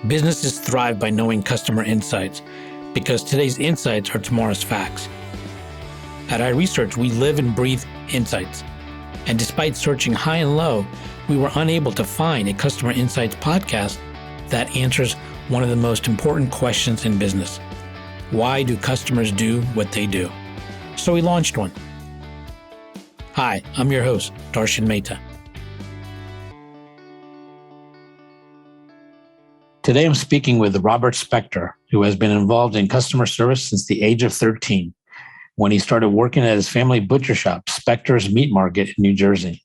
Businesses thrive by knowing customer insights because today's insights are tomorrow's facts. At iResearch, we live and breathe insights. And despite searching high and low, we were unable to find a customer insights podcast that answers one of the most important questions in business. Why do customers do what they do? So we launched one. Hi, I'm your host, Darshan Mehta. Today I'm speaking with Robert Spector, who has been involved in customer service since the age of 13, when he started working at his family butcher shop, Spector's Meat Market in New Jersey.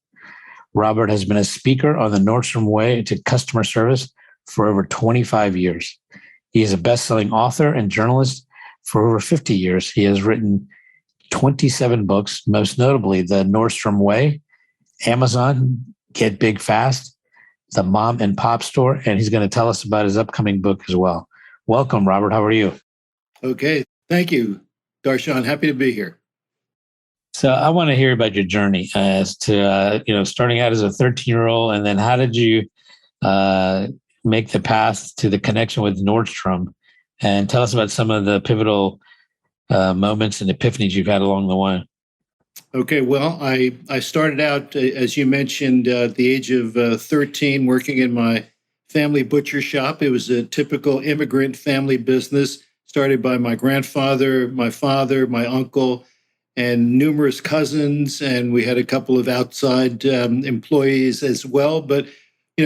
Robert has been a speaker on the Nordstrom Way to customer service for over 25 years. He is a best-selling author and journalist for over 50 years. He has written 27 books, most notably The Nordstrom Way, Amazon, Get Big Fast, The Mom and Pop Store, and he's going to tell us about his upcoming book as well. Welcome, Robert. How are you? Okay. Thank you, Darshan. Happy to be here. So I want to hear about your journey as to, starting out as a 13-year-old, and then how did you make the path to the connection with Nordstrom? And tell us about some of the pivotal moments and epiphanies you've had along the way. Okay, well, I started out, as you mentioned, at the age of 13, working in my family butcher shop. It was a typical immigrant family business started by my grandfather, my father, my uncle, and numerous cousins. And we had a couple of outside employees as well. But,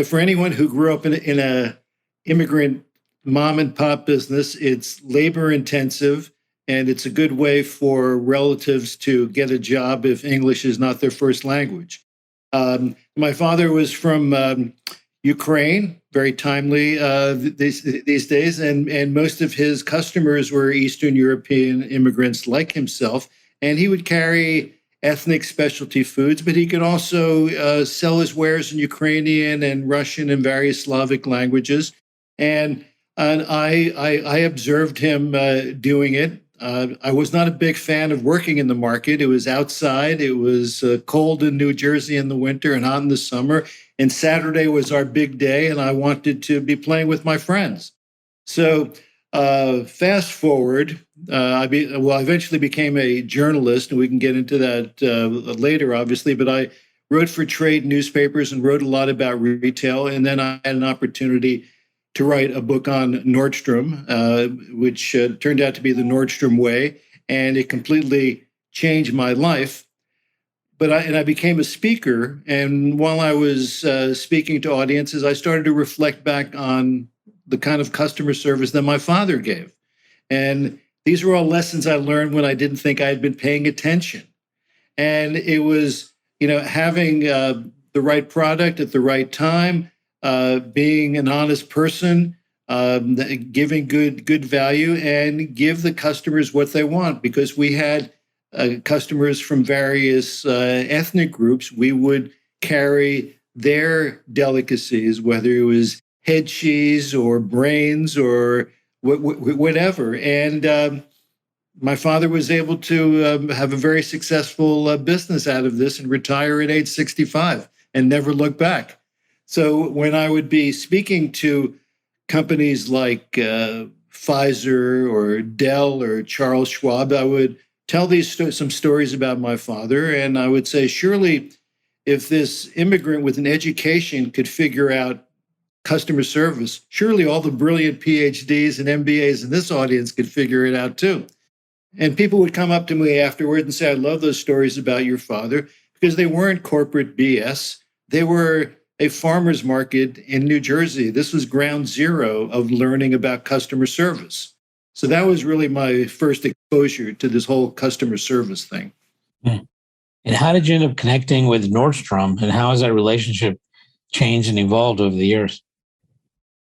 for anyone who grew up in a immigrant mom and pop business, it's labor intensive. And it's a good way for relatives to get a job if English is not their first language. My father was from Ukraine, very timely these days, and most of his customers were Eastern European immigrants like himself. And he would carry ethnic specialty foods, but he could also sell his wares in Ukrainian and Russian and various Slavic languages. And I observed him doing it. I was not a big fan of working in the market. It was outside. It was cold in New Jersey in the winter and hot in the summer. And Saturday was our big day, and I wanted to be playing with my friends. So fast forward, I eventually became a journalist, and we can get into that later, obviously. But I wrote for trade newspapers and wrote a lot about retail. And then I had an opportunity to write a book on Nordstrom, which turned out to be The Nordstrom Way, and it completely changed my life. But I became a speaker, and while I was speaking to audiences, I started to reflect back on the kind of customer service that my father gave. And these were all lessons I learned when I didn't think I had been paying attention. And it was, having the right product at the right time, being an honest person, giving good value, and give the customers what they want. Because we had customers from various ethnic groups, we would carry their delicacies, whether it was head cheese or brains or whatever. And my father was able to have a very successful business out of this and retire at age 65 and never look back. So when I would be speaking to companies like Pfizer or Dell or Charles Schwab, I would tell some stories about my father. And I would say, surely if this immigrant with an education could figure out customer service, surely all the brilliant PhDs and MBAs in this audience could figure it out too. And people would come up to me afterward and say, I love those stories about your father, because they weren't corporate BS. They were a farmer's market in New Jersey. This was ground zero of learning about customer service. So that was really my first exposure to this whole customer service thing. And how did you end up connecting with Nordstrom, and how has that relationship changed and evolved over the years?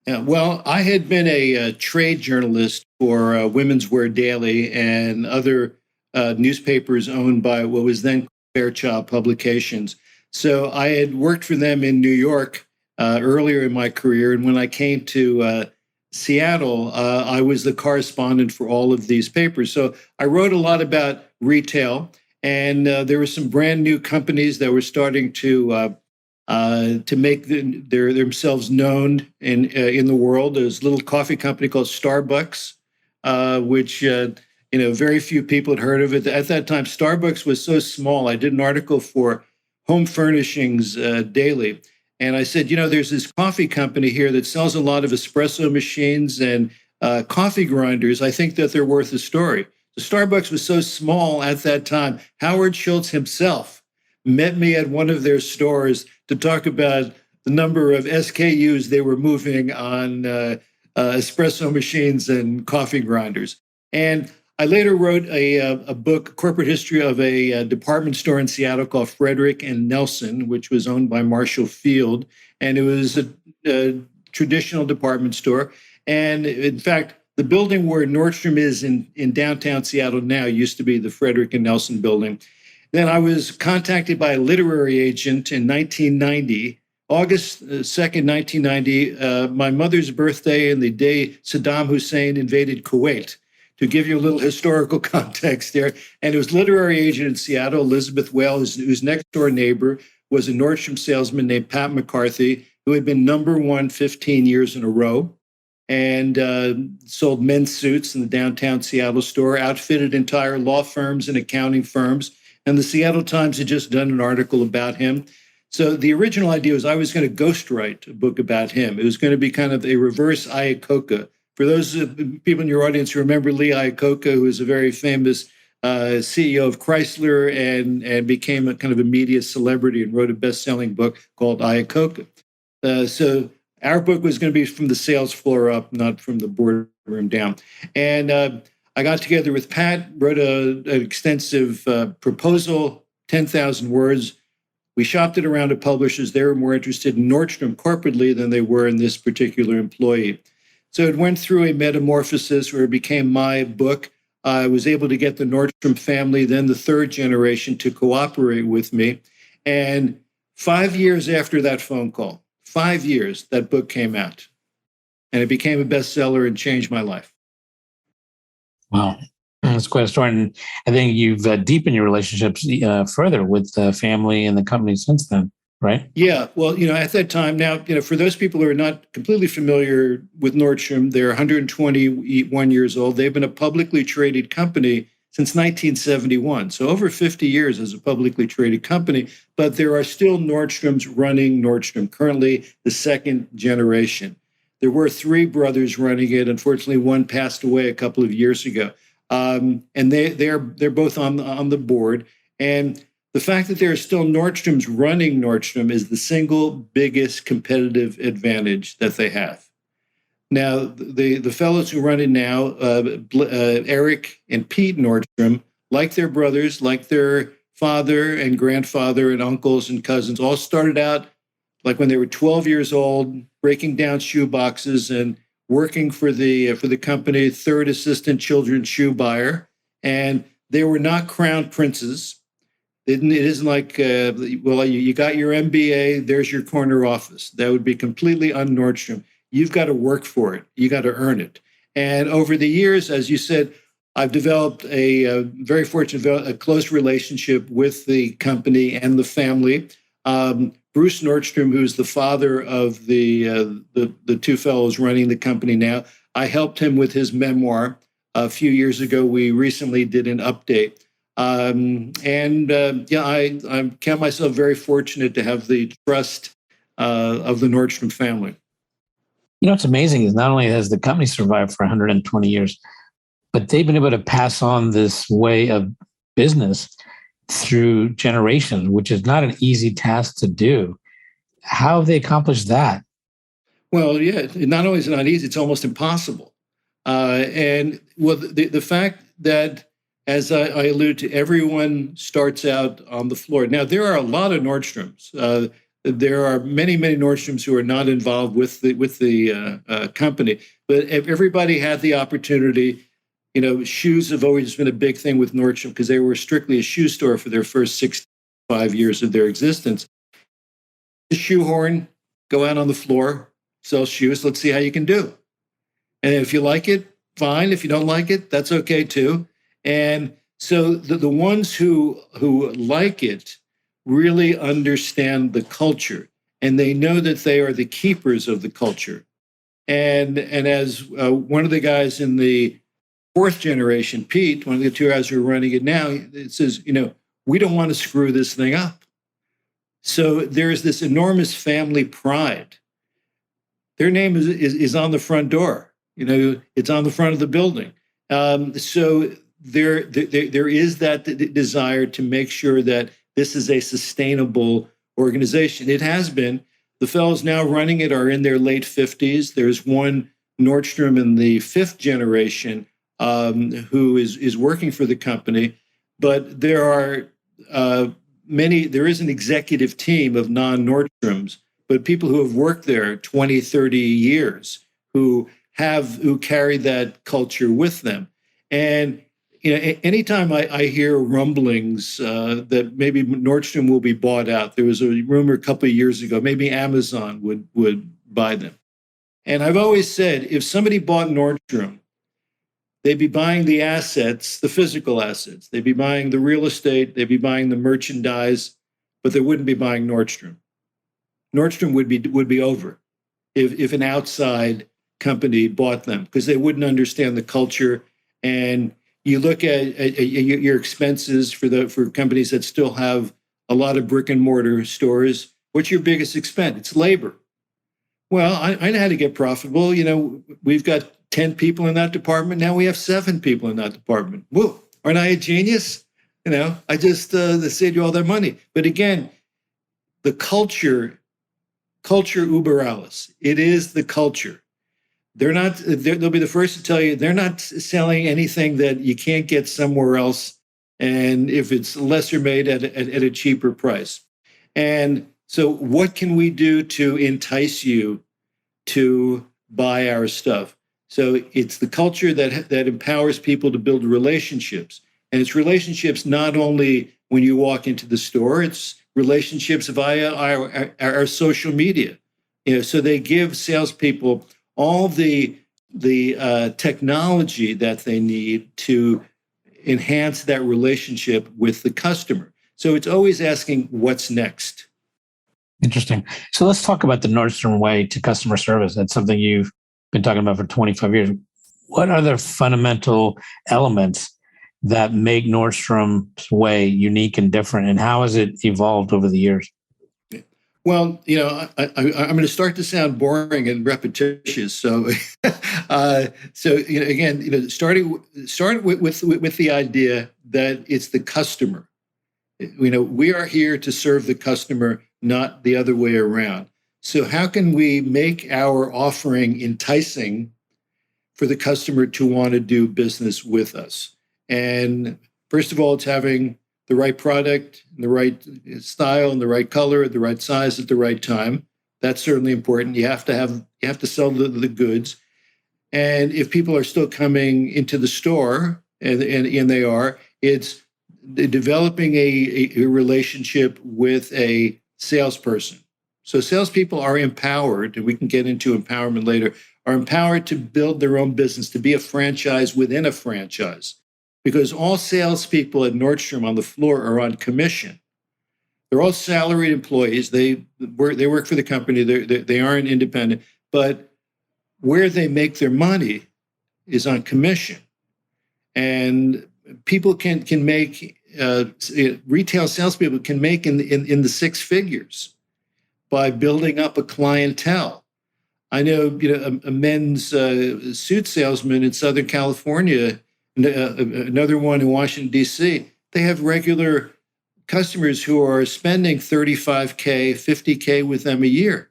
Yeah, well, I had been a trade journalist for Women's Wear Daily and other newspapers owned by what was then Fairchild Publications. So I had worked for them in New York earlier in my career. And when I came to Seattle, I was the correspondent for all of these papers. So I wrote a lot about retail. And there were some brand new companies that were starting to to make themselves known in the world. There's a little coffee company called Starbucks, which very few people had heard of it. At that time, Starbucks was so small. I did an article for Home Furnishings Daily, and I said, there's this coffee company here that sells a lot of espresso machines and coffee grinders. I think that they're worth a story. The Starbucks was so small at that time. Howard Schultz himself met me at one of their stores to talk about the number of SKUs they were moving on espresso machines and coffee grinders. And I later wrote a book, Corporate History of a Department Store in Seattle called Frederick and Nelson, which was owned by Marshall Field. And it was a traditional department store. And in fact, the building where Nordstrom is in downtown Seattle now used to be the Frederick and Nelson building. Then I was contacted by a literary agent in 1990, August 2nd, 1990, my mother's birthday and the day Saddam Hussein invaded Kuwait, to give you a little historical context there. And it was literary agent in Seattle, Elizabeth Whale, whose next door neighbor was a Nordstrom salesman named Pat McCarthy, who had been number one 15 years in a row and sold men's suits in the downtown Seattle store, outfitted entire law firms and accounting firms. And the Seattle Times had just done an article about him. So the original idea was I was going to ghostwrite a book about him. It was going to be kind of a reverse Iacocca. For those people in your audience who remember Lee Iacocca, who was a very famous CEO of Chrysler and became a kind of a media celebrity and wrote a best-selling book called Iacocca. So our book was going to be from the sales floor up, not from the boardroom down. And I got together with Pat, wrote an extensive proposal, 10,000 words. We shopped it around to publishers. They were more interested in Nordstrom corporately than they were in this particular employee. So it went through a metamorphosis where it became my book. I was able to get the Nordstrom family, then the third generation, to cooperate with me. And 5 years after that phone call, 5 years, that book came out. And it became a bestseller and changed my life. Wow. That's quite a story. And I think you've deepened your relationships further with the family and the company since then, right? Yeah. Well, at that time, now, for those people who are not completely familiar with Nordstrom, they're 121 years old. They've been a publicly traded company since 1971. So over 50 years as a publicly traded company, but there are still Nordstroms running Nordstrom, currently the second generation. There were three brothers running it. Unfortunately, one passed away a couple of years ago. And they're both on the board. And the fact that there are still Nordstroms running Nordstrom is the single biggest competitive advantage that they have. Now, the fellows who run it now, Eric and Pete Nordstrom, like their brothers, like their father and grandfather and uncles and cousins, all started out like when they were 12 years old, breaking down shoe boxes and working for the company, third assistant children's shoe buyer. And they were not crown princes. It isn't like, you got your MBA, there's your corner office. That would be completely un-Nordstrom. You've got to work for it. You got to earn it. And over the years, as you said, I've developed very fortunate, a close relationship with the company and the family. Bruce Nordstrom, who's the father of the two fellows running the company now, I helped him with his memoir a few years ago. We recently did an update. I count myself very fortunate to have the trust of the Nordstrom family. What's amazing is not only has the company survived for 120 years, but they've been able to pass on this way of business through generations, which is not an easy task to do. How have they accomplished that? Well, yeah, not only is it not easy, it's almost impossible. The fact that, as I alluded to, everyone starts out on the floor. Now, there are a lot of Nordstroms. There are many, many Nordstroms who are not involved with the company, but everybody had the opportunity. Shoes have always been a big thing with Nordstrom because they were strictly a shoe store for their first 65 years of their existence. The shoehorn, go out on the floor, sell shoes. Let's see how you can do. And if you like it, fine. If you don't like it, that's okay too. And so the ones who like it really understand the culture. and they know that they are the keepers of the culture. And as one of the guys in the fourth generation, Pete, one of the two guys who are running it now, it says, we don't want to screw this thing up. So there's this enormous family pride. Their name is on the front door. It's on the front of the building. So there is that desire to make sure that this is a sustainable organization. It has been. The fellows now running it are in their late 50s. There's one Nordstrom in the fifth generation who is working for the company. But there are there is an executive team of non-Nordstroms, but people who have worked there 20, 30 years who carry that culture with them. And anytime I hear rumblings that maybe Nordstrom will be bought out, there was a rumor a couple of years ago, maybe Amazon would buy them. And I've always said, if somebody bought Nordstrom, they'd be buying the assets, the physical assets. They'd be buying the real estate. They'd be buying the merchandise, but they wouldn't be buying Nordstrom. Nordstrom would be over if an outside company bought them, because they wouldn't understand the culture. And you look at your expenses for companies that still have a lot of brick and mortar stores. What's your biggest expense? It's labor. Well, I know how to get profitable. We've got 10 people in that department. Now we have 7 people in that department. Whoa, aren't I a genius? I just saved you all that money. But again, the culture uber alles. It is the culture. They'll be the first to tell you they're not selling anything that you can't get somewhere else. And if it's lesser made at a cheaper price. And so what can we do to entice you to buy our stuff? So it's the culture that empowers people to build relationships. And it's relationships not only when you walk into the store, it's relationships via our social media. So they give salespeople all the technology that they need to enhance that relationship with the customer. So it's always asking, what's next? Interesting. So let's talk about the Nordstrom Way to customer service. That's something you've been talking about for 25 years. What are the fundamental elements that make Nordstrom's Way unique and different, and how has it evolved over the years? Well, I'm going to start to sound boring and repetitious. So, again, start with the idea that it's the customer. We are here to serve the customer, not the other way around. So how can we make our offering enticing for the customer to want to do business with us? And first of all, it's having the right product, the right style, and the right color, the right size at the right time. That's certainly important. You have to sell the goods. And if people are still coming into the store, and they are, it's developing a relationship with a salesperson. So salespeople are empowered, and we can get into empowerment later, are empowered to build their own business, to be a franchise within a franchise. Because all salespeople at Nordstrom on the floor are on commission. They're all salaried employees. They work for the company. They aren't independent. But where they make their money is on commission. And people can make, retail salespeople can make in the 6 figures by building up a clientele. I know, a men's suit salesman in Southern California, another one in Washington, D.C., they have regular customers who are spending $35K, $50K with them a year.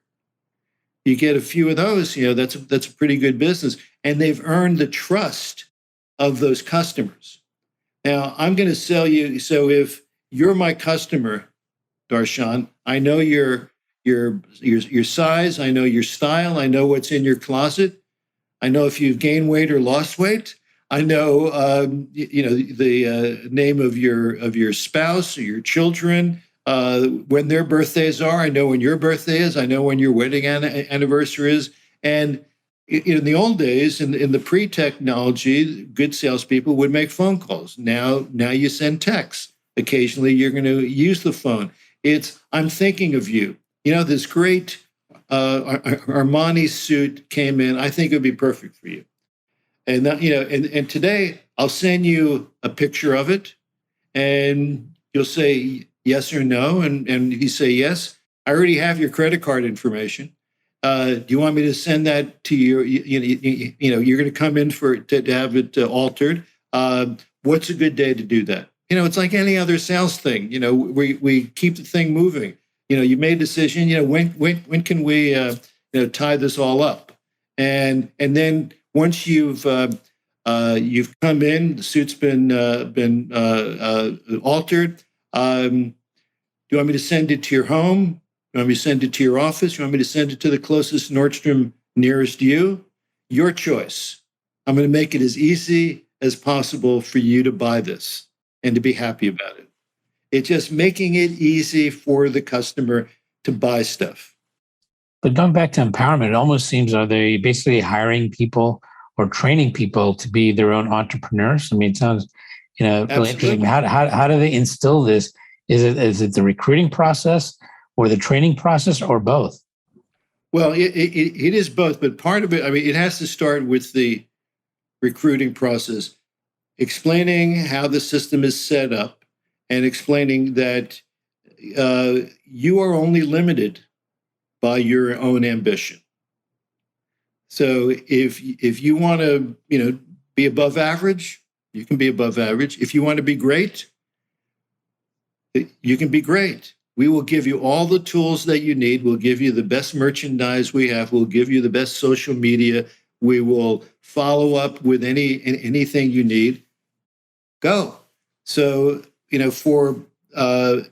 You get a few of those, that's a pretty good business. And they've earned the trust of those customers. Now, I'm going to sell you. So if you're my customer, Darshan, I know your size, I know your style, I know what's in your closet, I know if you've gained weight or lost weight. I know, the name of your spouse or your children, when their birthdays are. I know when your birthday is. I know when your wedding anniversary is. And in the old days, in the pre-technology, good salespeople would make phone calls. Now you send texts. Occasionally, you're going to use the phone. It's, I'm thinking of you. this great Armani suit came in. I think it would be perfect for you. And and today I'll send you a picture of it, and you'll say yes or no. And if you say yes, I already have your credit card information. Do you want me to send that to you? You're going to come in to have it altered. What's a good day to do that? It's like any other sales thing. We keep the thing moving. You made a decision. When can we tie this all up? And then once you've come in, the suit's been altered. Do you want me to send it to your home? You want me to send it to your office? You want me to send it to the closest Nordstrom nearest you? Your choice. I'm going to make it as easy as possible for you to buy this and to be happy about it. It's just making it easy for the customer to buy stuff. But going back to empowerment, it almost seems, are they basically hiring people or training people to be their own entrepreneurs? I mean, it sounds, really interesting. How do they instill this? Is it the recruiting process or the training process or both? Well, it is both, but part of it, it has to start with the recruiting process, explaining how the system is set up and explaining that you are only limited by your own ambition. So if you want to, be above average, you can be above average. If you want to be great, you can be great. We will give you all the tools that you need. We'll give you the best merchandise we have. We'll give you the best social media. We will follow up with anything you need. Go. So, now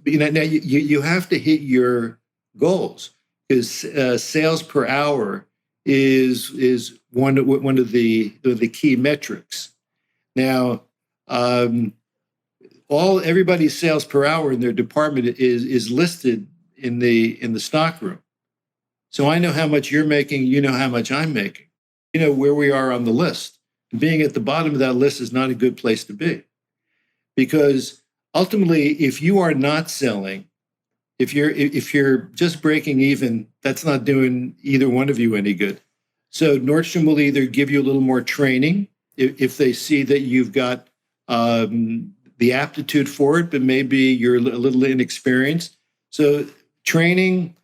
you have to hit your goals, because sales per hour is one of the key metrics. Now, everybody's sales per hour in their department is listed in the stock room. So I know how much you're making, you know how much I'm making. You know where we are on the list. Being at the bottom of that list is not a good place to be, because ultimately, if you are not selling, if you're just breaking even, that's not doing either one of you any good. So Nordstrom will either give you a little more training if they see that you've got the aptitude for it, but maybe you're a little inexperienced. So training,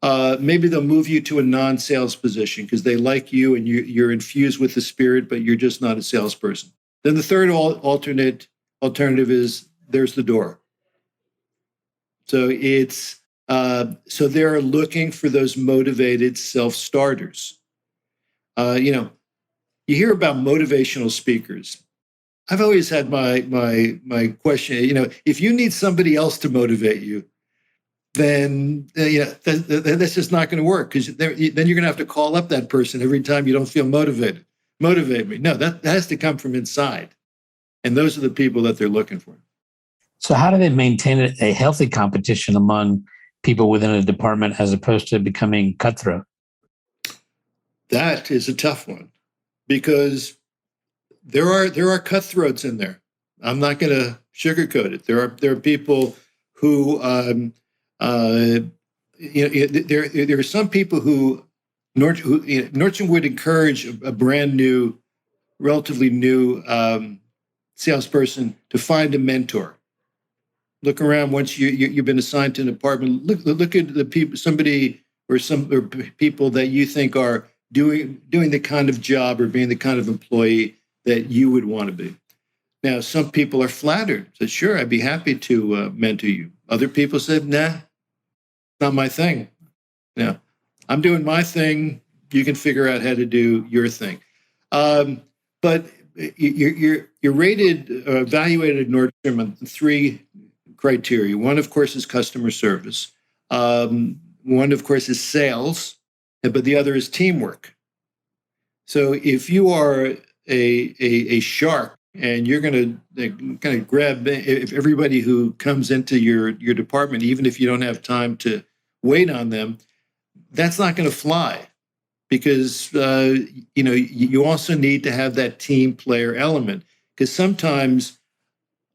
maybe they'll move you to a non-sales position because they like you and you're infused with the spirit, but you're just not a salesperson. Then the third alternative is there's the door. So so they're looking for those motivated self-starters. You hear about motivational speakers. I've always had my question. If you need somebody else to motivate you, then that's just not going to work, because then you're going to have to call up that person every time you don't feel motivated. Motivate me. No, that has to come from inside, and those are the people that they're looking for. So how do they maintain a healthy competition among people within a department as opposed to becoming cutthroat? That is a tough one, because there are cutthroats in there. I'm not going to sugarcoat it. There are people who there are some people who Nordstrom would encourage a brand new, relatively new salesperson to find a mentor. Look around once you've been assigned to an department. Look at the people, somebody or people that you think are doing the kind of job or being the kind of employee that you would want to be. Now, some people are flattered. Said, "Sure, I'd be happy to mentor you." Other people said, "Nah, not my thing. Now, I'm doing my thing. You can figure out how to do your thing." But you're evaluated at Nordstrom on 3 criteria. One, of course, is customer service. One, of course, is sales, but the other is teamwork. So if you are a shark and you're going to kind of grab everybody who comes into your department, even if you don't have time to wait on them, that's not going to fly, because you also need to have that team player element, because sometimes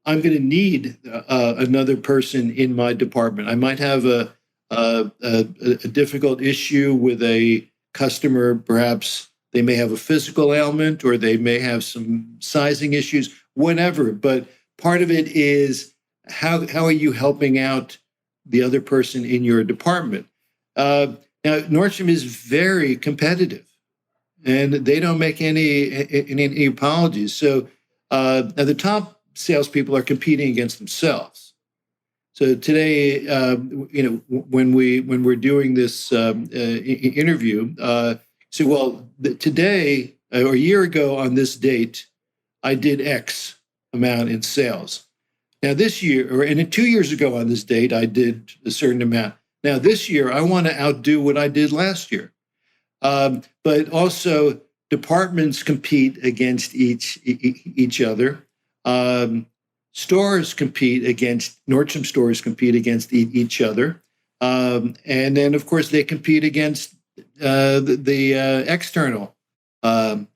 I'm going to need another person in my department. I might have a a difficult issue with a customer. Perhaps they may have a physical ailment or they may have some sizing issues, whatever. But part of it is how are you helping out the other person in your department? Now, Nordstrom is very competitive, and they don't make any apologies. So now the top salespeople are competing against themselves. So today, when we're doing this interview, today or a year ago on this date, I did X amount in sales. Now this year, and 2 years ago on this date, I did a certain amount. Now this year, I want to outdo what I did last year. But also, departments compete against each other. Stores compete against Nordstrom stores compete against each other, and then of course they compete against the external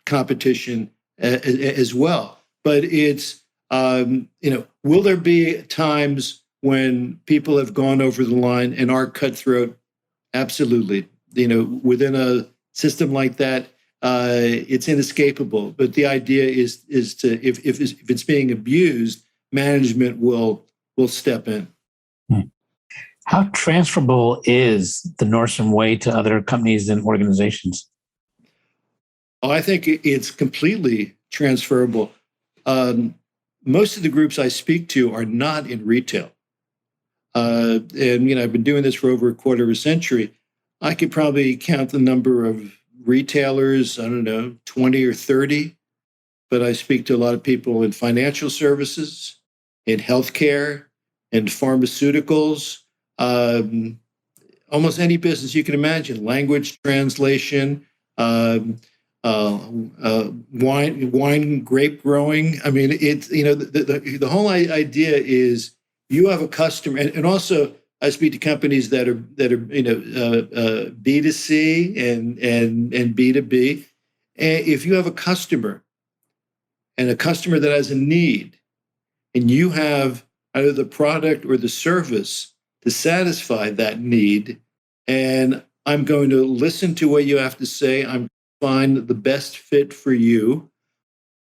competition as well. But it's will there be times when people have gone over the line and are cutthroat? Absolutely. Within a system like that, it's inescapable. But the idea is to if it's being abused, management will step in. How transferable is the Nordstrom Way to other companies and organizations? Oh, I think it's completely transferable. Most of the groups I speak to are not in retail. And I've been doing this for over a quarter of a century. I could probably count the number of retailers, 20 or 30. But I speak to a lot of people in financial services, in healthcare, in pharmaceuticals, almost any business you can imagine, language translation, wine, grape growing. I mean, it's, the whole idea is you have a customer, and also I speak to companies that are B2C and B2B. And if you have a customer and a customer that has a need, and you have either the product or the service to satisfy that need, and I'm going to listen to what you have to say. I'm going to find the best fit for you,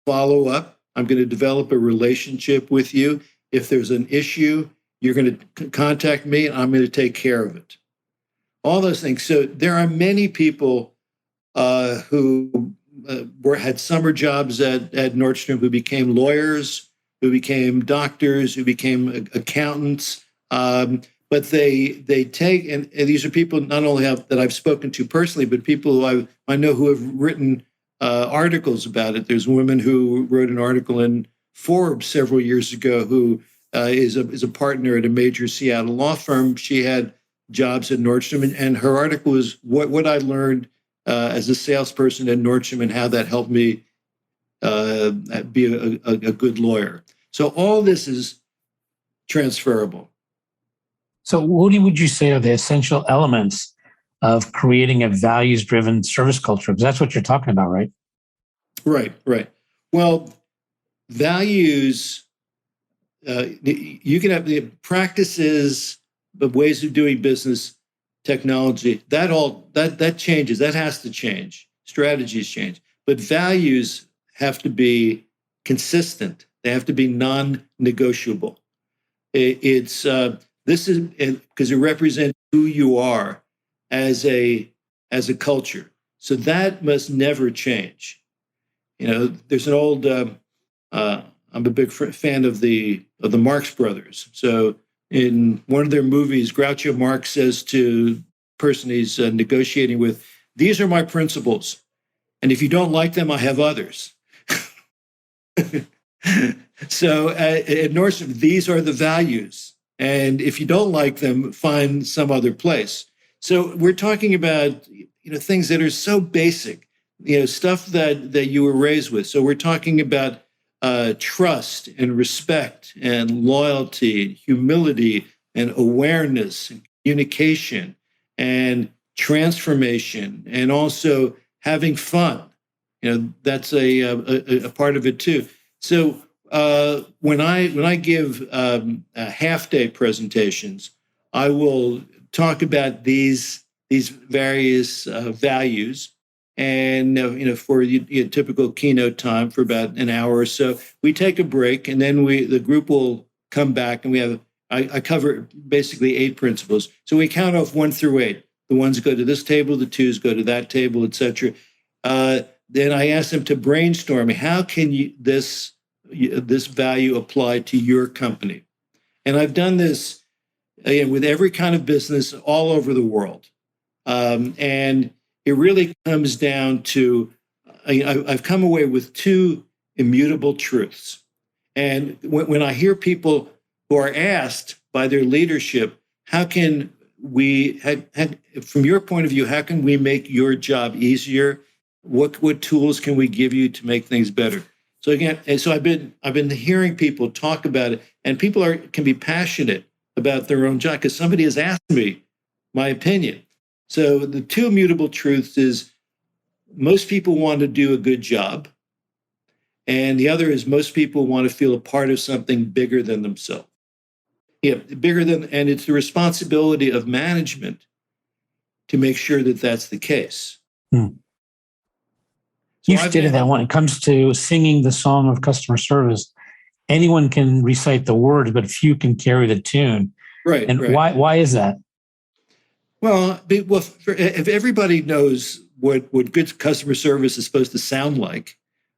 follow up. I'm going to develop a relationship with you. If there's an issue, you're going to contact me, and I'm going to take care of it. All those things. So there are many people who had summer jobs at Nordstrom who became lawyers, who became doctors, who became accountants. But they take, and these are people not only that I've spoken to personally, but people who I know who have written articles about it. There's a woman who wrote an article in Forbes several years ago who is a partner at a major Seattle law firm. She had jobs at Nordstrom, and her article was what I learned as a salesperson at Nordstrom and how that helped me be a good lawyer. So all this is transferable. So what would you say are the essential elements of creating a values-driven service culture? Because that's what you're talking about, right? Right. Well, values, you can have the practices, the ways of doing business, technology, that changes. That has to change. Strategies change. But values have to be consistent. They have to be non-negotiable. This is because it represents who you are as a culture. So that must never change. There's an old. I'm a big fan of the Marx Brothers. So in one of their movies, Groucho Marx says to the person he's negotiating with, "These are my principles, and if you don't like them, I have others." So at Nordstrom, these are the values. And if you don't like them, find some other place. So we're talking about, things that are so basic, stuff that you were raised with. So we're talking about trust and respect and loyalty and humility and awareness and communication and transformation and also having fun. That's a part of it too. So when I give half-day presentations, I will talk about these various values. And for your typical keynote time for about an hour or so, we take a break, and then the group will come back, and I cover basically 8 principles. So we count off 1 through 8. The ones go to this table, the 2s go to that table, etc. Then I ask them to brainstorm. How can this value apply to your company? And I've done this again with every kind of business all over the world. And it really comes down to, I've come away with 2 immutable truths. And when I hear people who are asked by their leadership, how can we, from your point of view, how can we make your job easier? What tools can we give you to make things better? So again, I've been hearing people talk about it, and people can be passionate about their own job because somebody has asked me my opinion. So the 2 immutable truths is most people want to do a good job. And the other is most people want to feel a part of something bigger than themselves. And it's the responsibility of management to make sure that that's the case. So you stated that when it comes to singing the song of customer service, anyone can recite the words, but few can carry the tune. Right. And right. Why is that? Well, if everybody knows what good customer service is supposed to sound like,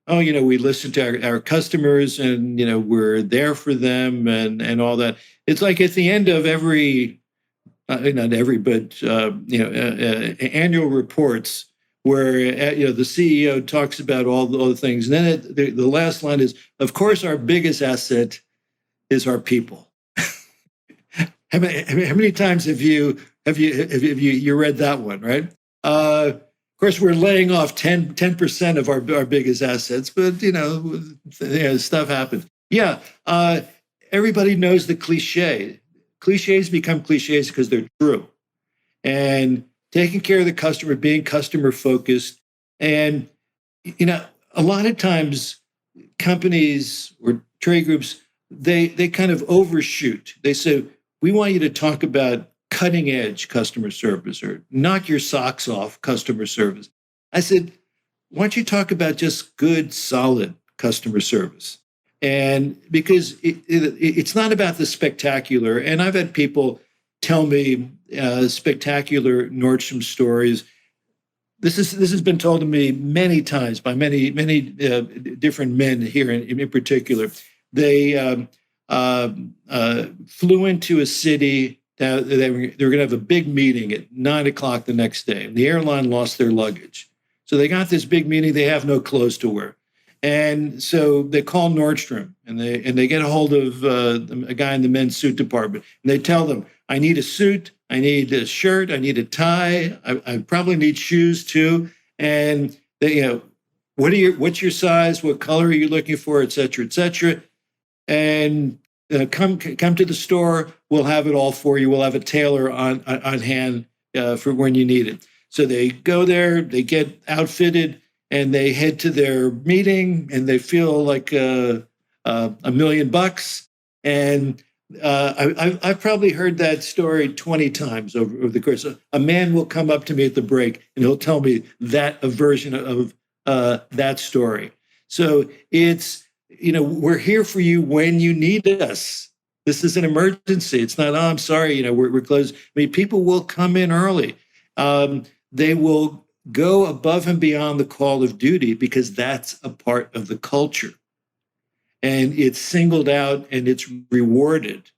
we listen to our customers, and we're there for them, and all that. It's like at the end of every, not every, but annual reports where the CEO talks about all the things, and then the last line is, "Of course, our biggest asset is our people." How many times have you read that one, right? Of course, we're laying off 10% of our biggest assets, but stuff happens. Yeah, everybody knows the cliche. Cliches become cliches because they're true. And taking care of the customer, being customer focused, and a lot of times companies or trade groups they kind of overshoot. They say, we want you to talk about cutting edge customer service or knock your socks off customer service. I said, why don't you talk about just good, solid customer service? And because it's not about the spectacular. And I've had people tell me spectacular Nordstrom stories. This has been told to me many times by many different men here in particular. They flew into a city. They were going to have a big meeting at 9:00 the next day. The airline lost their luggage. So they got this big meeting. They have no clothes to wear. And so they call Nordstrom, and they get a hold of a guy in the men's suit department. And they tell them, I need a suit, I need a shirt, I need a tie, I probably need shoes too. And they, what's your size, what color are you looking for, et cetera, et cetera. And come to the store. We'll have it all for you. We'll have a tailor on hand for when you need it. So they go there, they get outfitted, and they head to their meeting, and they feel like $1 million. And I've probably heard that story 20 times over the course. A man will come up to me at the break, and he'll tell me a version of that story. So it's, we're here for you when you need us. This is an emergency. It's not, I'm sorry, we're closed. I mean, people will come in early. They will go above and beyond the call of duty because that's a part of the culture. And it's singled out and it's rewarded.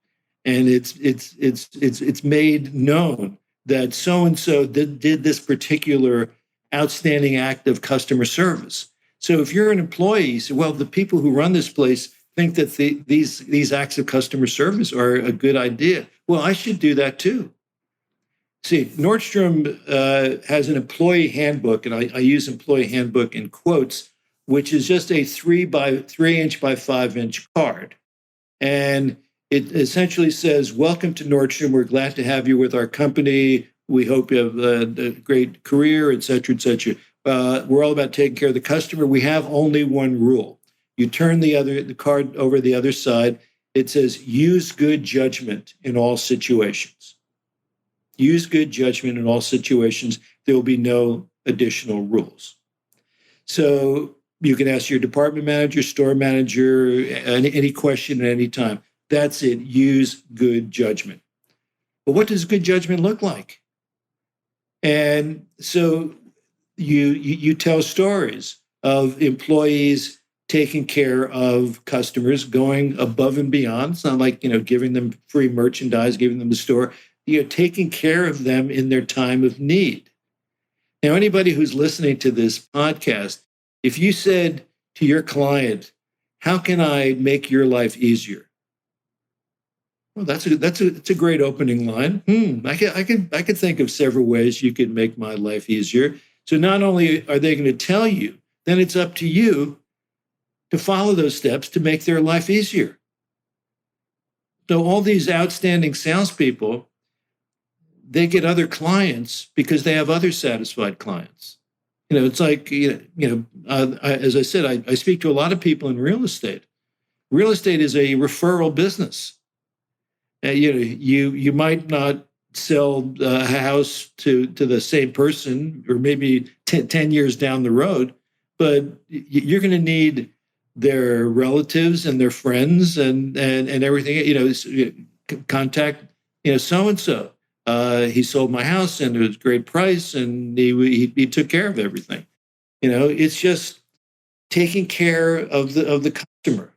And it's made known that so-and-so did this particular outstanding act of customer service. So if you're an employee, you say, well, the people who run this place think that these acts of customer service are a good idea. Well, I should do that too. See, Nordstrom has an employee handbook, and I use employee handbook in quotes, which is just a 3-inch by 5-inch card. And it essentially says, welcome to Nordstrom. We're glad to have you with our company. We hope you have a great career, et cetera, et cetera. We're all about taking care of the customer. We have only one rule. You turn the card over the other side. It says, use good judgment in all situations. use good judgment in all situations. There will be no additional rules. So you can ask your department manager, store manager, any question at any time. That's it. Use good judgment. But what does good judgment look like? And so you tell stories of employees taking care of customers, going above and beyond. It's not like, giving them free merchandise, giving them the store. You're taking care of them in their time of need. Now, anybody who's listening to this podcast, if you said to your client, "How can I make your life easier?" Well, that's a great opening line. I could think of several ways you could make my life easier. So not only are they going to tell you, then it's up to you to follow those steps to make their life easier. So all these outstanding salespeople, they get other clients because they have other satisfied clients. It's like, as I said, I speak to a lot of people in real estate. Real estate is a referral business. You might not sell a house to the same person, or maybe 10 years down the road, but you're going to need their relatives and their friends and everything. Contact so and so. He sold my house and it was a great price, and he took care of everything. It's just taking care of the customer.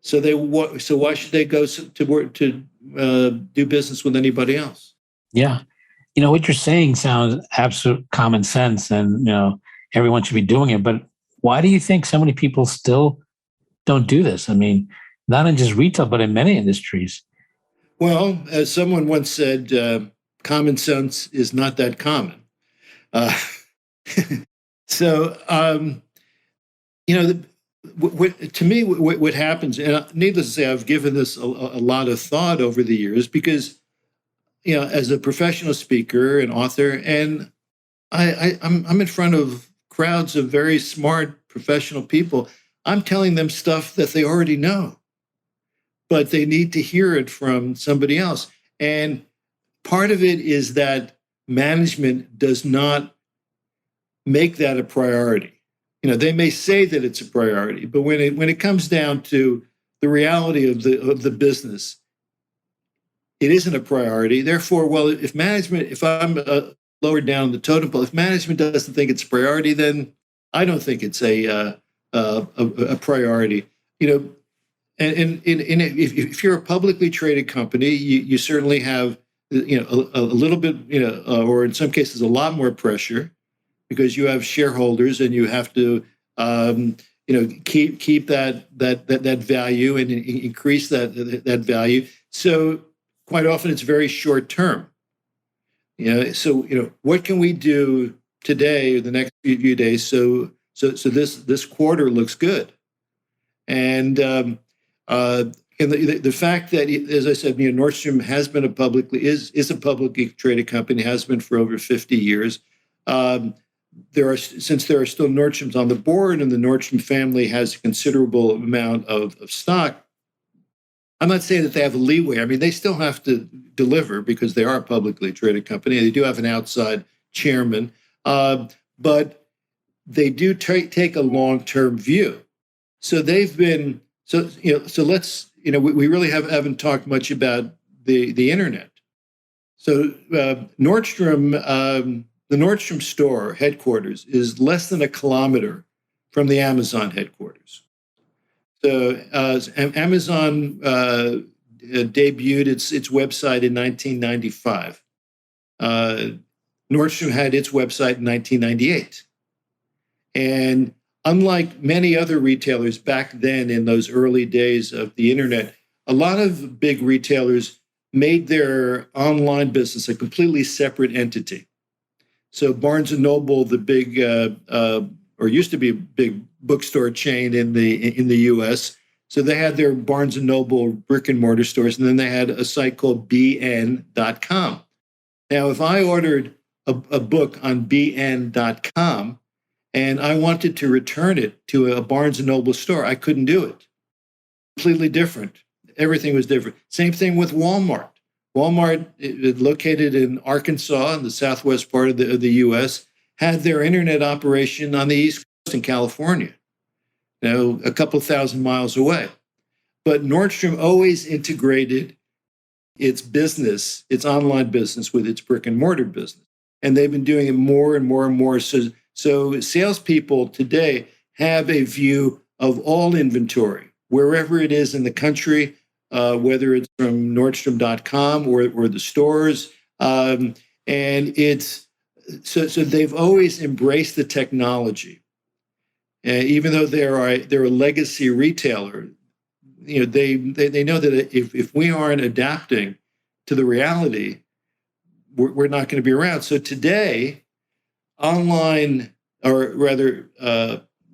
So why should they go to work to do business with anybody else? Yeah. What you're saying sounds absolute common sense, and, everyone should be doing it. But why do you think so many people still don't do this? I mean, not in just retail, but in many industries. Well, as someone once said, common sense is not that common. So, to me, what happens, and needless to say, I've given this a lot of thought over the years because, as a professional speaker and author, and I'm in front of crowds of very smart professional people. I'm telling them stuff that they already know, but they need to hear it from somebody else. And part of it is that management does not make that a priority. They may say that it's a priority, but when it comes down to the reality of the business, it isn't a priority. Therefore, if I'm lower down the totem pole, if management doesn't think it's a priority, then I don't think it's a priority. And if you're a publicly traded company, you certainly have a little bit, or in some cases a lot more pressure, because you have shareholders and you have to keep that value and increase that value. So quite often it's very short term. So what can we do today or the next few days so this quarter looks good? And the fact that, as I said, Nordstrom has been is a publicly traded company, has been for over 50 years. There are still Nordstroms on the board, and the Nordstrom family has a considerable amount of stock. I'm not saying that they have a leeway. I mean, they still have to deliver because they are a publicly traded company. They do have an outside chairman, but they do take a long-term view. So they've been so we really haven't talked much about the internet. So Nordstrom, the Nordstrom store headquarters is less than a kilometer from the Amazon headquarters. So Amazon debuted its website in 1995. Nordstrom had its website in 1998. And unlike many other retailers back then in those early days of the internet, a lot of big retailers made their online business a completely separate entity. So Barnes & Noble, the big, or used to be a big bookstore chain in the U.S., so they had their Barnes & Noble brick and mortar stores, and then they had a site called bn.com. Now, if I ordered a book on bn.com and I wanted to return it to a Barnes & Noble store, I couldn't do it. Completely different. Everything was different. Same thing with Walmart. Walmart, located in Arkansas, in the southwest part of the U.S., had their internet operation on the East Coast in California, a couple thousand miles away. But Nordstrom always integrated its business, its online business, with its brick and mortar business. And they've been doing it more and more and more. So salespeople today have a view of all inventory, wherever it is in the country, whether it's from Nordstrom.com or the stores. And it's so they've always embraced the technology. Even though they're a legacy retailer, they know that if we aren't adapting to the reality, we're not going to be around. So today, online, or rather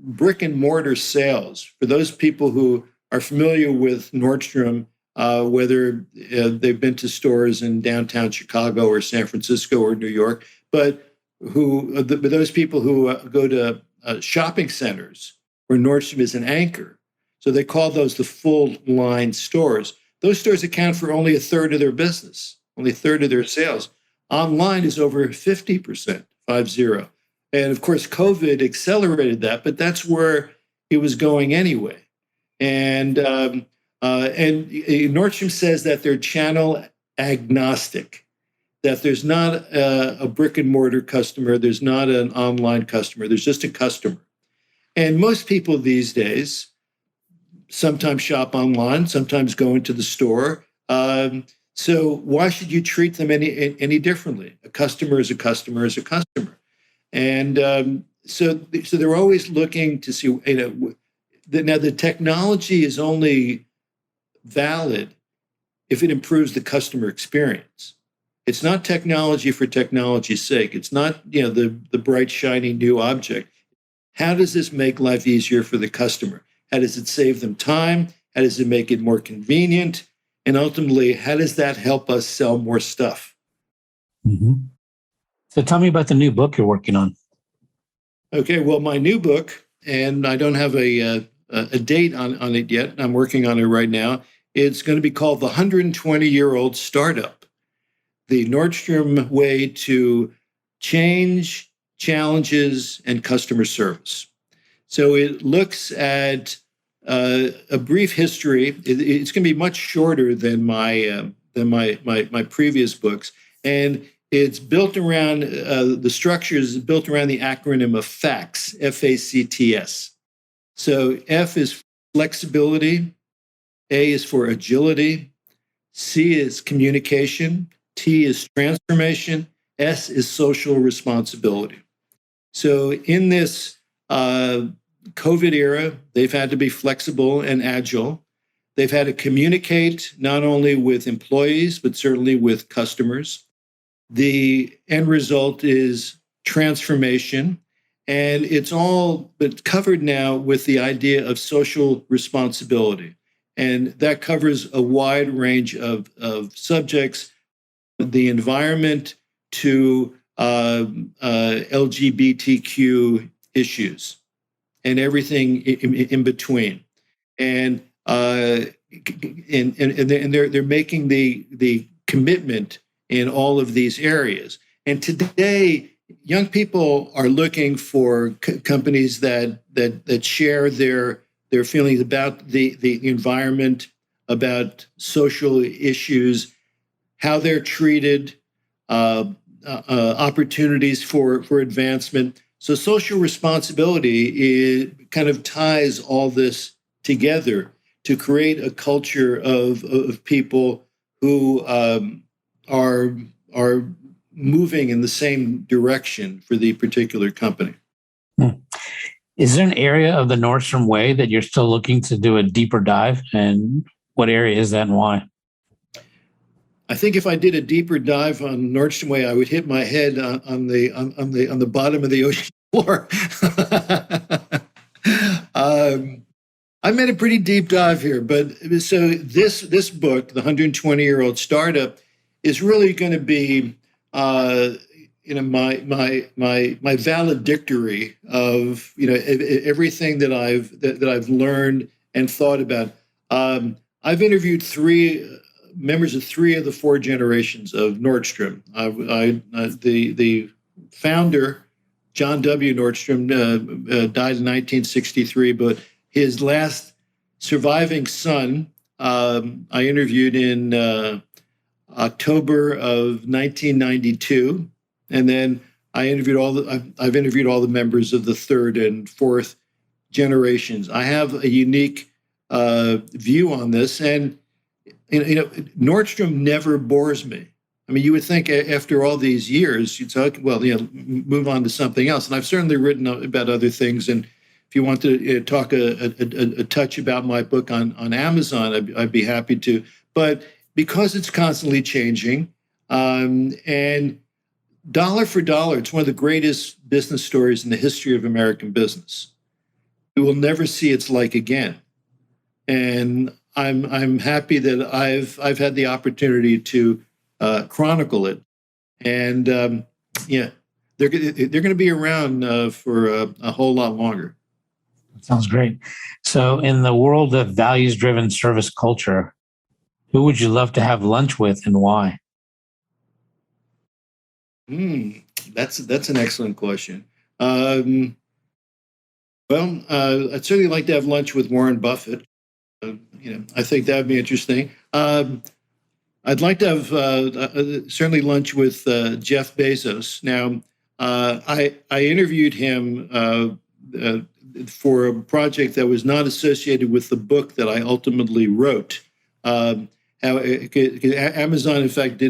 brick and mortar sales, for those people who are familiar with Nordstrom, whether they've been to stores in downtown Chicago or San Francisco or New York, but those people who go to shopping centers where Nordstrom is an anchor, so they call those the full line stores. Those stores account for only a third of their business, only a third of their sales. Online is over 50%, 50. And of course, COVID accelerated that, but that's where it was going anyway. And Nordstrom says that they're channel agnostic, that there's not a brick and mortar customer, there's not an online customer, there's just a customer. And most people these days sometimes shop online, sometimes go into the store. So why should you treat them any differently? A customer is a customer is a customer. And so they're always looking to see, now the technology is only valid if it improves the customer experience. It's not technology for technology's sake. It's not, the bright, shiny new object. How does this make life easier for the customer? How does it save them time? How does it make it more convenient? And ultimately, how does that help us sell more stuff? Mm-hmm. So tell me about the new book you're working on. Okay, well, my new book, and I don't have a date on it yet. I'm working on it right now. It's going to be called The 120-Year-Old Startup, the Nordstrom Way to Change, Challenges, and Customer Service. So it looks at a brief history. It's going to be much shorter than my previous books, and it's built around the structure is built around the acronym of FACTS, FACTS. So F is flexibility, A is for agility, C is communication, T is transformation, S is social responsibility. So in this COVID era, they've had to be flexible and agile. They've had to communicate not only with employees, but certainly with customers. The end result is transformation, and it's all but covered now with the idea of social responsibility. And that covers a wide range of subjects, the environment to LGBTQ issues and everything in between. And they're making the commitment in all of these areas. And today, young people are looking for companies that share their feelings about the environment, about social issues, how they're treated, opportunities for advancement. So social responsibility kind of ties all this together to create a culture of people who are moving in the same direction for the particular company. Is there an area of the Nordstrom Way that you're still looking to do a deeper dive? And what area is that and why? I think if I did a deeper dive on Nordstrom Way, I would hit my head on the bottom of the ocean floor. I made a pretty deep dive here, but so this book, The 120-Year-Old Startup, is really going to be my valedictory of everything that I've learned and thought about. I've interviewed three members of three of the four generations of Nordstrom. The founder, John W. Nordstrom, died in 1963, but his last surviving son, I interviewed in October of 1992, and then I've interviewed all the members of the third and fourth generations. I have a unique view on this, and Nordstrom never bores me. I mean, you would think after all these years, you'd say, well, move on to something else. And I've certainly written about other things. And if you want to talk a touch about my book on Amazon, I'd be happy to. But because it's constantly changing, and dollar for dollar, it's one of the greatest business stories in the history of American business. We will never see its like again. And I'm happy that I've had the opportunity to chronicle it, and they're going to be around for a whole lot longer. That sounds great. So, in the world of values-driven service culture, who would you love to have lunch with, and why? That's an excellent question. I'd certainly like to have lunch with Warren Buffett. I think that would be interesting. I'd like to have certainly lunch with Jeff Bezos. Now, I interviewed him for a project that was not associated with the book that I ultimately wrote. Amazon, in fact,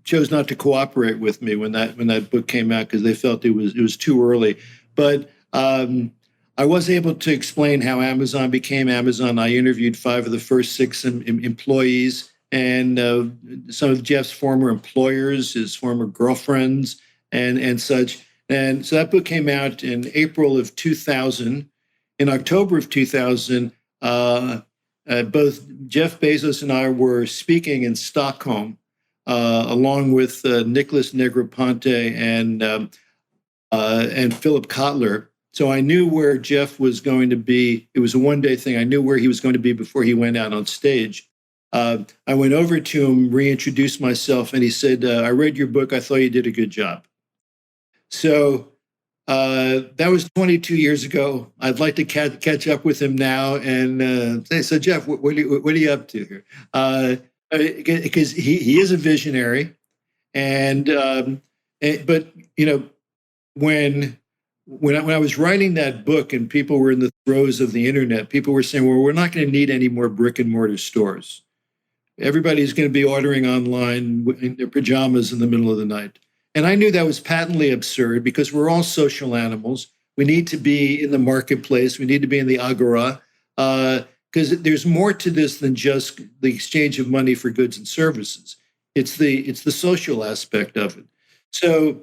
chose not to cooperate with me when that book came out because they felt it was too early. But I was able to explain how Amazon became Amazon. I interviewed 5 of the first 6 employees and some of Jeff's former employers, his former girlfriends, and such. And so that book came out in April of 2000. In October of 2000, both Jeff Bezos and I were speaking in Stockholm, along with Nicholas Negroponte and Philip Kotler. So I knew where Jeff was going to be. It was a one-day thing. I knew where he was going to be before he went out on stage. I went over to him, reintroduced myself, and he said, I read your book. I thought you did a good job. So that was 22 years ago. I'd like to catch up with him now and say, so Jeff, what are you up to here? Because he is a visionary. But when I was writing that book and people were in the throes of the internet, people were saying, well, we're not going to need any more brick and mortar stores. Everybody's going to be ordering online in their pajamas in the middle of the night. And I knew that was patently absurd because we're all social animals. We need to be in the marketplace. We need to be in the agora because there's more to this than just the exchange of money for goods and services. It's the social aspect of it. So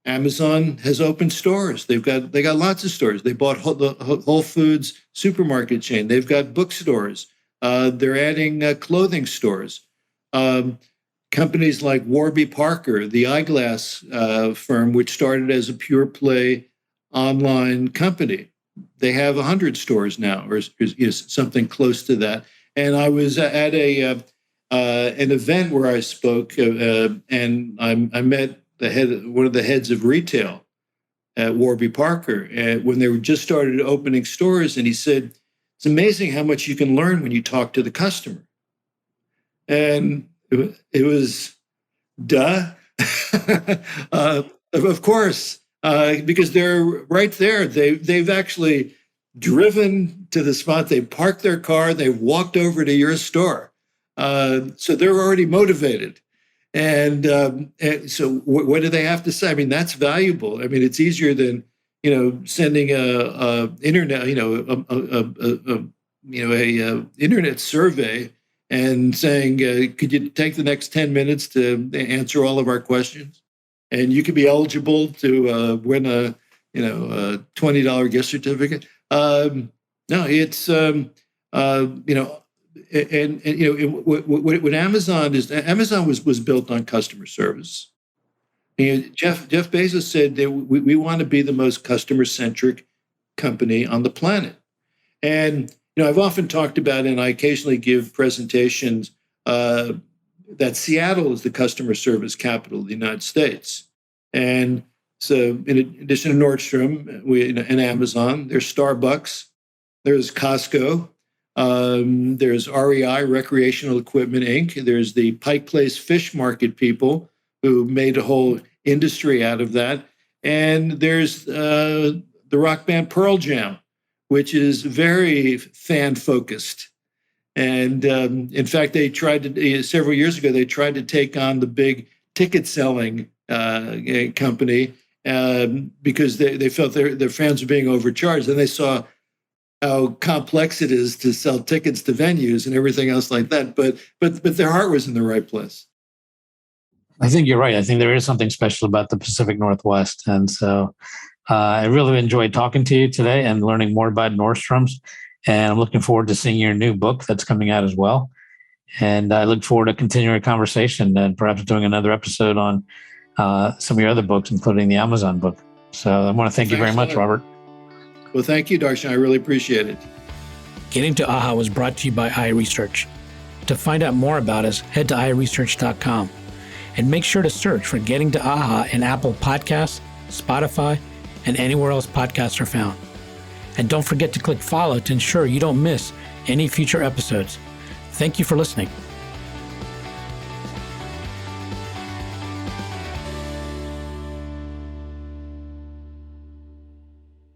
Amazon has opened stores. They got lots of stores. They bought the Whole Foods supermarket chain. They've got bookstores. They're adding clothing stores. Companies like Warby Parker, the eyeglass firm, which started as a pure play online company, they have 100 stores now, or something close to that. And I was at an event where I spoke, and I met one of the heads of retail at Warby Parker, when they were just started opening stores, and he said, "It's amazing how much you can learn when you talk to the customer." And it was, duh, of course, because they're right there. They've actually driven to the spot. They parked their car. They walked over to your store, so they're already motivated. And so, what do they have to say? I mean, that's valuable. I mean, it's easier than sending a internet, internet survey and saying, could you take the next 10 minutes to answer all of our questions? And you could be eligible to win a $20 gift certificate. No, it's what Amazon is. Amazon was built on customer service. Jeff Bezos said that we want to be the most customer-centric company on the planet. And I've often talked about, and I occasionally give presentations that Seattle is the customer service capital of the United States. And so in addition to Nordstrom and Amazon, there's Starbucks, there's Costco, there's REI, Recreational Equipment Inc., there's the Pike Place Fish Market people who made a whole industry out of that. And there's the rock band Pearl Jam, which is very fan-focused. And in fact, they tried to, several years ago, they tried to take on the big ticket-selling company because they felt their fans were being overcharged. And they saw how complex it is to sell tickets to venues and everything else like that. But their heart was in the right place. I think you're right. I think there is something special about the Pacific Northwest. And so I really enjoyed talking to you today and learning more about Nordstrom's. And I'm looking forward to seeing your new book that's coming out as well. And I look forward to continuing a conversation and perhaps doing another episode on some of your other books, including the Amazon book. So I want to thank you very much, Robert. Well, thank you, Darshan. I really appreciate it. Getting to AHA was brought to you by iResearch. To find out more about us, head to iResearch.com. And make sure to search for Getting to AHA in Apple Podcasts, Spotify, and anywhere else podcasts are found. And don't forget to click follow to ensure you don't miss any future episodes. Thank you for listening.